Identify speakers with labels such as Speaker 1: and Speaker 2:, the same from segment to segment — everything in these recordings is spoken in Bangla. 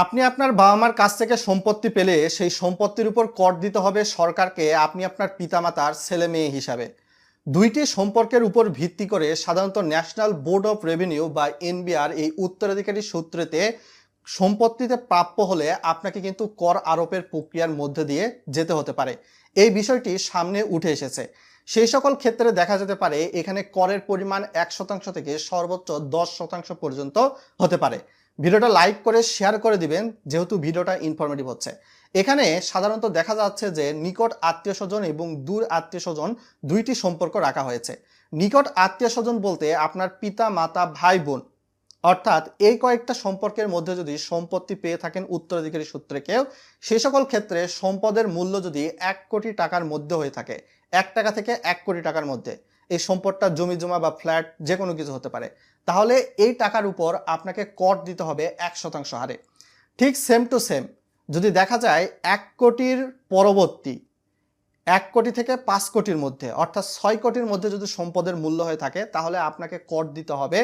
Speaker 1: আপনি আপনার বাবা-মার কাছ থেকে সম্পত্তি পেলে সেই সম্পত্তির উপর কর দিতে হবে সরকারকে আপনি আপনার পিতামাতার ছেলে-মেয়ে হিসাবে। ২ টি সম্পর্কের উপর ভিত্তি করে সাধারণত ন্যাশনাল বোর্ড অফ রেভিনিউ বা এনবিআর এই উত্তরাধিকারী সূত্রেতে সম্পত্তিতে প্রাপ্য হলে আপনাকে কিন্তু কর আরোপের প্রক্রিয়ার মধ্যে দিয়ে যেতে হতে পারে। এই বিষয়টি সামনে উঠে এসেছে। সেই সকল ক্ষেত্রে দেখা যেতে পারে এখানে করের পরিমাণ ১% থেকে সর্বোচ্চ ১০% পর্যন্ত হতে পারে। ভিডিওটা লাইক করে শেয়ার করে দিবেন যেহেতু ভিডিওটা ইনফরমেটিভ হচ্ছে। এখানে সাধারণত দেখা যাচ্ছে যে নিকট আত্মীয়স্বজন এবং দূর আত্মীয়স্বজন ২টি সম্পর্ক রাখা হয়েছে। নিকট আত্মীয়স্বজন বলতে আপনার পিতা, মাতা, ভাই, বোন অর্থাৎ এই কয়েকটা সম্পর্কের মধ্যে যদি সম্পত্তি পেয়ে থাকেন উত্তরাধিকারী সূত্রে কেউ, সেই সকল ক্ষেত্রে সম্পদের মূল্য যদি ১ কোটি টাকার মধ্যে হয়ে থাকে, ১ টাকা থেকে ১ কোটি টাকার মধ্যে, এই সম্পদটা জমি জমা বা ফ্ল্যাট যে কোনো কিছু হতে পারে, তাহলে এই টাকার উপর আপনাকে কর দিতে হবে ১% হারে। ঠিক সেম টু সেম যদি দেখা যায় ১ কোটির পরবর্তী ১ কোটি থেকে ৫ কোটির মধ্যে অর্থাৎ ৬ কোটির মধ্যে যদি সম্পদের মূল্য হয়ে থাকে তাহলে আপনাকে কর দিতে হবে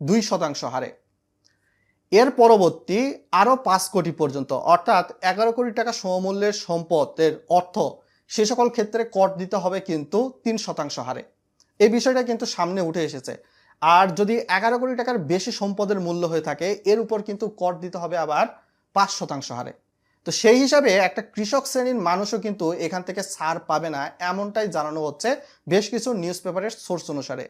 Speaker 1: ২% হারে। এর পরবর্তী আরও ৫ কোটি পর্যন্ত অর্থাৎ ১১ কোটি টাকা সমমূল্যের সম্পদের অর্থ সে সকল ক্ষেত্রে কর দিতে হবে কিন্তু ৩% হারে। এই বিষয়টা কিন্তু সামনে উঠে এসেছে। আর যদি ১১ কোটি টাকার বেশি সম্পদের মূল্য হয়ে থাকে এর উপর কিন্তু কর দিতে হবে আবার ৫% হারে। তো সেই হিসাবে একটা কৃষক শ্রেণীর মানুষও কিন্তু এখান থেকে ছাড় পাবে না এমনটাই জানানো হচ্ছে বেশ কিছু নিউজ পেপারের সোর্স অনুসারে।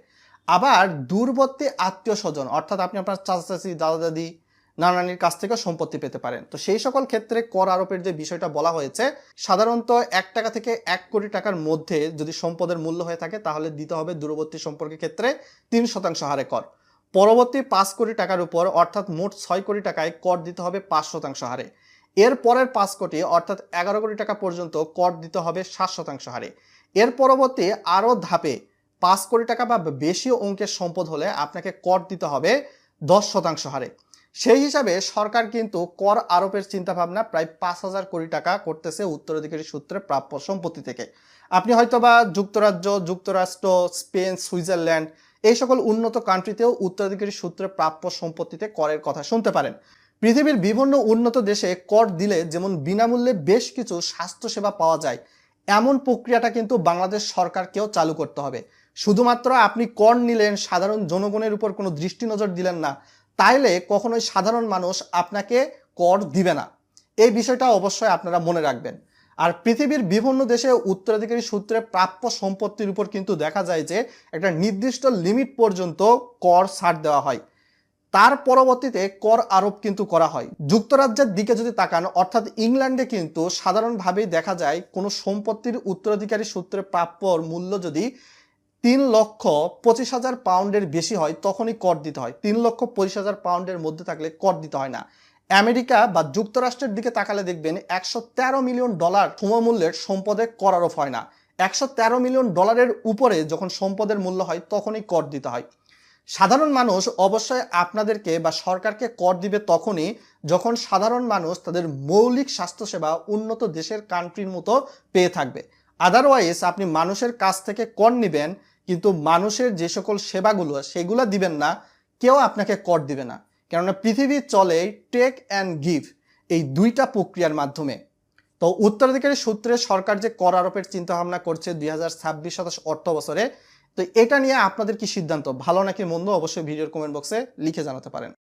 Speaker 1: আবার দূরবর্তী আত্মীয় স্বজন অর্থাৎ আপনি আপনার চাচা চাচি, দাদা দাদি, নানা নানির কাছ থেকে সম্পত্তি পেতে পারেন। তো সেই সকল ক্ষেত্রে কর আরোপের যে বিষয়টা বলা হয়েছে সাধারণত ১ টাকা থেকে ১ কোটি টাকার মধ্যে যদি সম্পদের মূল্য হয়ে থাকে তাহলে দিতে হবে দূরবর্তী সম্পর্কের ক্ষেত্রে ৩% হারে কর। পরবর্তী ৫ কোটি টাকার উপর অর্থাৎ মোট ৬ কোটি টাকায় কর দিতে হবে ৫% হারে। এর পরের ৫ কোটি অর্থাৎ ১১ কোটি টাকা পর্যন্ত কর দিতে হবে ৭% হারে। এর পরবর্তী আরও ধাপে ৫ কোটি টাকা বা বেশি অঙ্কের সম্পদ হলে আপনাকে কর দিতে হবে ১০% হারে। সেই হিসাবে সরকার কিন্তু কর আরোপের চিন্তাভাবনা প্রায় ৫,০০০ কোটি টাকা করতেছে উত্তরাধিকারী সূত্রে প্রাপ্য সম্পত্তি থেকে। আপনি হয়তোবা যুক্তরাজ্য, যুক্তরাষ্ট্র, স্পেন, সুইজারল্যান্ড এই সকল উন্নত কান্ট্রিতেও উত্তরাধিকারী সূত্রে প্রাপ্য সম্পত্তিতে করের কথা শুনতে পারেন। পৃথিবীর বিভিন্ন উন্নত দেশে কর দিলে যেমন বিনামূল্যে বেশ কিছু স্বাস্থ্যসেবা পাওয়া যায়, এমন প্রক্রিয়াটা কিন্তু বাংলাদেশ সরকারকেও চালু করতে হবে। শুধুমাত্র আপনি কর নিলেন, সাধারণ জনগণের উপর কোনো দৃষ্টি নজর দিলেন না, তাইলে কখনোই সাধারণ মানুষ আপনাকে কর দিবে না। এই বিষয়টা অবশ্যই আপনারা মনে রাখবেন। আর পৃথিবীর বিভিন্ন দেশে উত্তরাধিকারী সূত্রে প্রাপ্য সম্পত্তির উপর কিন্তু দেখা যায় যে একটা নির্দিষ্ট লিমিট পর্যন্ত কর ছাড় দেওয়া হয়, তার পরবর্তীতে কর আরোপ কিন্তু করা হয়। যুক্তরাজ্যের দিকে যদি তাকান অর্থাৎ ইংল্যান্ডে কিন্তু সাধারণভাবেই দেখা যায় কোনো সম্পত্তির উত্তরাধিকারী সূত্রে প্রাপ্যর মূল্য যদি ৩,২৫,০০০ পাউন্ডের বেশি হয় তখনই কর দিতে হয়। ৩,২৫,০০০ পাউন্ডের মধ্যে থাকলে কর দিতে হয় না। আমেরিকা বা যুক্তরাষ্ট্রের দিকে তাকালে দেখবেন $১১৩ মিলিয়ন সমমূল্যের সম্পদে কর আরোপ হয় না। $১১৩ মিলিয়ন উপরে যখন সম্পদের মূল্য হয় তখনই কর দিতে হয়। সাধারণ মানুষ অবশ্যই আপনাদেরকে বা সরকারকে কর দিবে তখনই যখন সাধারণ মানুষ তাদের মৌলিক স্বাস্থ্যসেবা উন্নত দেশের কান্ট্রির মতো পেয়ে থাকবে। আদারওয়াইজ আপনি মানুষের কাছ থেকে কর নেবেন কিন্তু মানুষের যে সকল সেবাগুলো সেগুলো দিবেন না, কেউ আপনাকে কর দিবে না। কেননা পৃথিবী চলে টেক অ্যান্ড গিভ, এই দুইটা প্রক্রিয়ার মাধ্যমে। তো উত্তরাধিকারী সূত্রে সরকার যে কর আরোপের চিন্তাভাবনা করছে ২০২৬-২৭ অর্থ বছরে, তো এটা নিয়ে আপনাদের কি সিদ্ধান্ত, ভালো নাকি মন্দ, অবশ্যই ভিডিওর কমেন্ট বক্সে লিখে জানাতে পারেন।